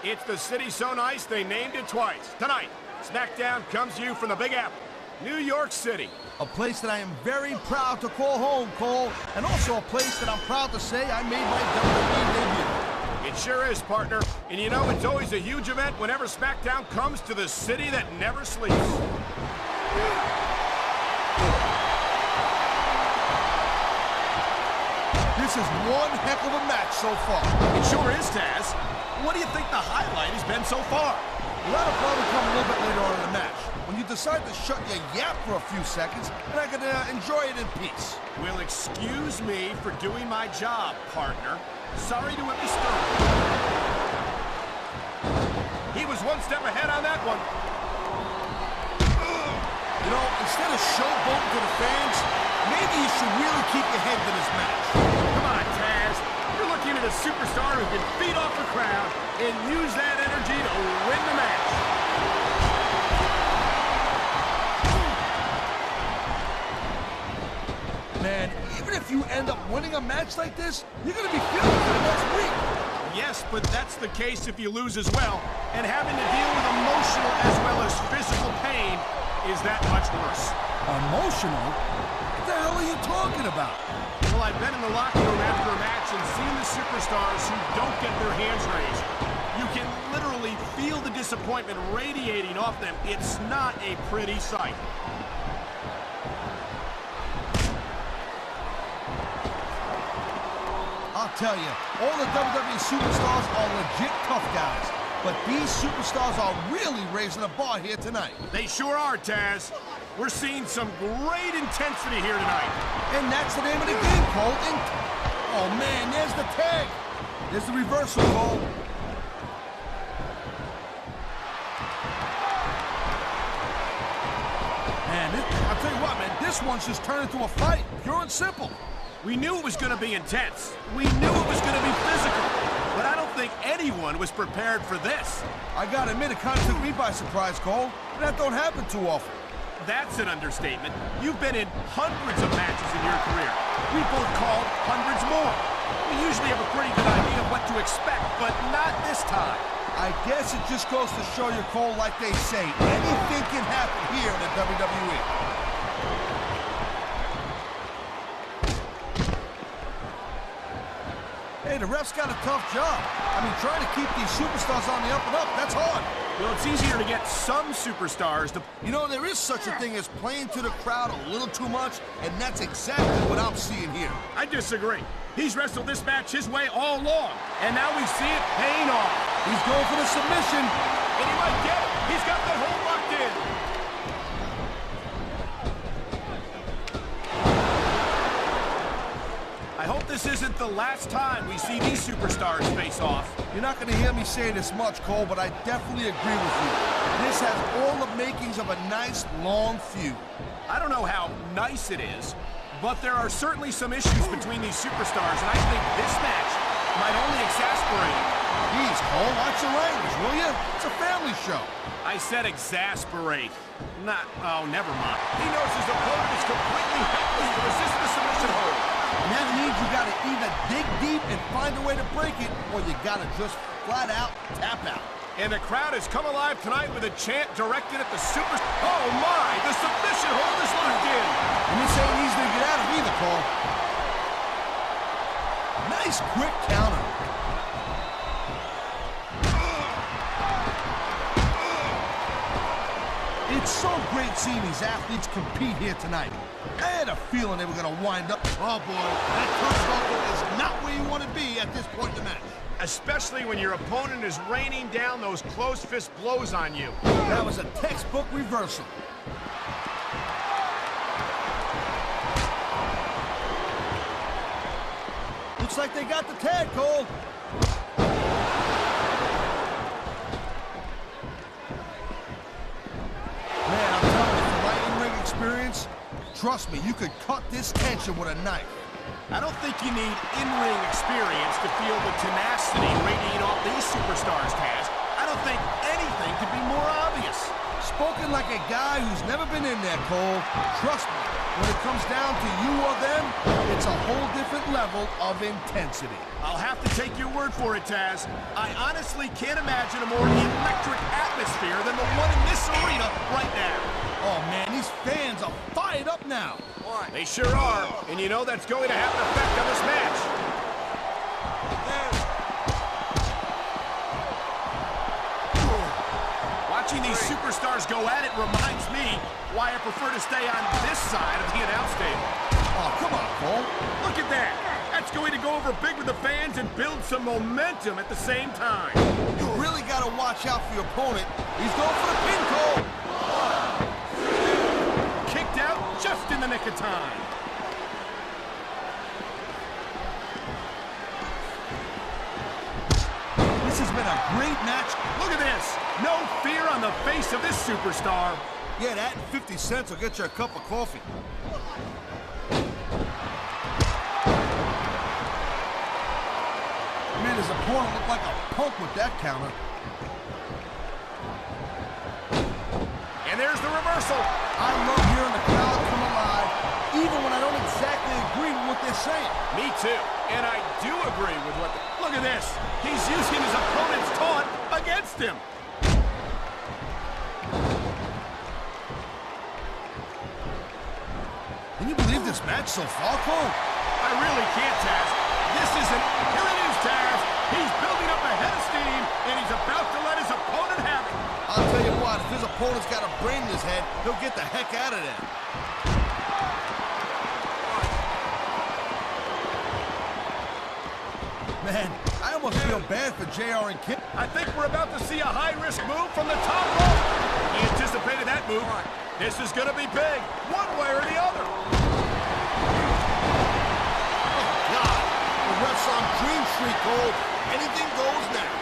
It's the city so nice they named it twice. Tonight, SmackDown comes to you from the Big Apple, New York City. A place that I am very proud to call home, Cole, and also a place that I'm proud to say I made my WWE debut. It sure is, partner. And you know, it's always a huge event whenever SmackDown comes to the city that never sleeps. This is one heck of a match so far. It sure is, Taz. What do you think the highlight has been so far? Well, that'll probably come a little bit later on in the match, when you decide to shut your yap for a few seconds, and I can enjoy it in peace. Well, excuse me for doing my job, partner. Sorry to have disturbed you. He was one step ahead on that one. You know, instead of showboating to the fans, maybe you should really keep your head to this match. Come on, Taz. You're looking at a superstar who can feed off the crowd and use that energy to win the match. Man, even if you end up winning a match like this, you're going to be feeling for the next week. Yes, but that's the case if you lose as well. And having to deal with emotional as well as physical pain is that much worse. Emotional? What the hell are you talking about? Well, I've been in the locker room after a match and seen the superstars who don't get their hands raised. You can literally feel the disappointment radiating off them. It's not a pretty sight. I'll tell you, all the WWE superstars are legit tough guys. But these superstars are really raising the bar here tonight. They sure are, Taz. We're seeing some great intensity here tonight. And that's the name of the game, Cole. Oh, man, there's the tag. There's the reversal, Cole. Man, I'll tell you what, man, this one's just turned into a fight, pure and simple. We knew it was going to be intense. We knew it was going to be physical. But I don't think anyone was prepared for this. I gotta admit, it kind of took me by surprise, Cole. That don't happen too often. That's an understatement. You've been in hundreds of matches in your career. We've both called hundreds more. We usually have a pretty good idea of what to expect, but not this time. I guess it just goes to show you, Cole, like they say, anything can happen here in the WWE. Hey, the ref's got a tough job. I mean, trying to keep these superstars on the up and up, that's hard. Well, it's easier to get some superstars to... You know, there is such a thing as playing to the crowd a little too much, and that's exactly what I'm seeing here. I disagree. He's wrestled this match his way all along, and now we see it paying off. He's going for the submission. And he might get it. He's got that hold locked in. I hope this isn't the last time we see these superstars face off. You're not going to hear me say this much, Cole, but I definitely agree with you. This has all the makings of a nice, long feud. I don't know how nice it is, but there are certainly some issues between these superstars, and I think this match might only exasperate it. Please, Cole, watch your language, will you? It's a family show. I said exasperate. Not, oh, never mind. He knows his opponent is completely helpless to resist the submission hold. And that means you gotta either dig deep and find a way to break it, or you gotta just flat out tap out. And the crowd has come alive tonight with a chant directed at the super... Oh my! The submission hold is locked in! And this ain't easy to get out of either, Cole. Nice quick counter. It's so great seeing these athletes compete here tonight. I had a feeling they were going to wind up. Oh, boy, that turnbuckle is not where you want to be at this point in the match. Especially when your opponent is raining down those closed fist blows on you. That was a textbook reversal. Looks like they got the tag, Cole. Man, I'm telling you, from my in-ring experience, trust me, you could cut this tension with a knife. I don't think you need in-ring experience to feel the tenacity radiating off these superstars, Taz. I don't think anything could be more obvious. Spoken like a guy who's never been in there, Cole. Trust me, when it comes down to you or them, it's a whole different level of intensity. I'll have to take your word for it, Taz. I honestly can't imagine a more electric atmosphere than the one in this arena right now. Oh, man, these fans are fired up now. They sure are, and you know that's going to have an effect on this match. Watching these superstars go at it reminds me why I prefer to stay on this side of the announce table. Oh, come on, Cole. Look at that. That's going to go over big with the fans and build some momentum at the same time. You really got to watch out for your opponent. He's going for the pin, Cole. Kicked out just in the nick of time. This has been a great match. Look at this. No fear on the face of this superstar. Yeah, that and 50 cents will get you a cup of coffee. Man, his opponent looked like a punk with that counter. And there's the reversal. I love hearing the crowd come alive, even when I don't exactly agree with what they're saying. Me too. And I do agree with what... Look at this. He's using his opponent's taunt against him. Can you believe this match so far, Cole? I really can't, Taz. This isn't... Here it is, Taz. He's building up a head of steam, and he's about to let his opponent have it. I'll tell you what, if his opponent's got a brain in his head, he'll get the heck out of there. Man, I almost feel bad for JR and Kim. I think we're about to see a high-risk move from the top rope. He anticipated that move. This is going to be big, one way or the other. Oh, God. The ref's on Dream Street, Cole. Anything goes now.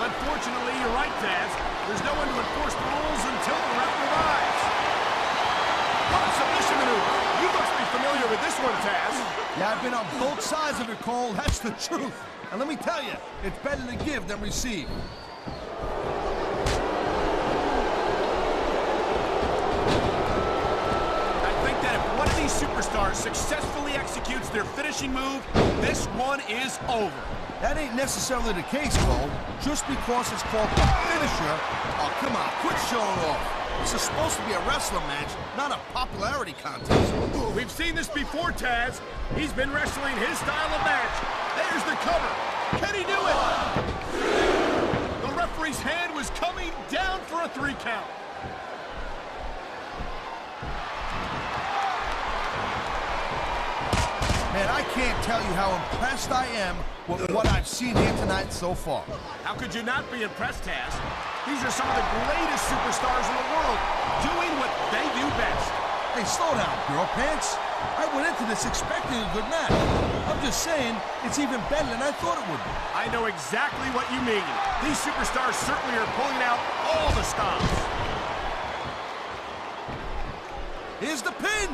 Unfortunately, you're right, Taz. There's no one to enforce the rules until the ref revives. What a submission maneuver. You must be familiar with this one, Taz. Yeah, I've been on both sides of it, Cole. That's the truth. And let me tell you, it's better to give than receive. I think that if one of these superstars successfully executes their finishing move, this one is over. That ain't necessarily the case, Cole. Just because it's called the finisher. Oh, come on, quit showing off. This is supposed to be a wrestling match, not a popularity contest. We've seen this before, Taz. He's been wrestling his style of match. There's the cover. Can he do it? The referee's hand was coming down for a 3 count. Man, I can't tell you how impressed I am with what I've seen here tonight so far. How could you not be impressed, Taz? These are some of the greatest superstars in the world, doing what they do best. Hey, slow down, girl pants. I went into this expecting a good match. I'm just saying, it's even better than I thought it would be. I know exactly what you mean. These superstars certainly are pulling out all the stops. Here's the pin.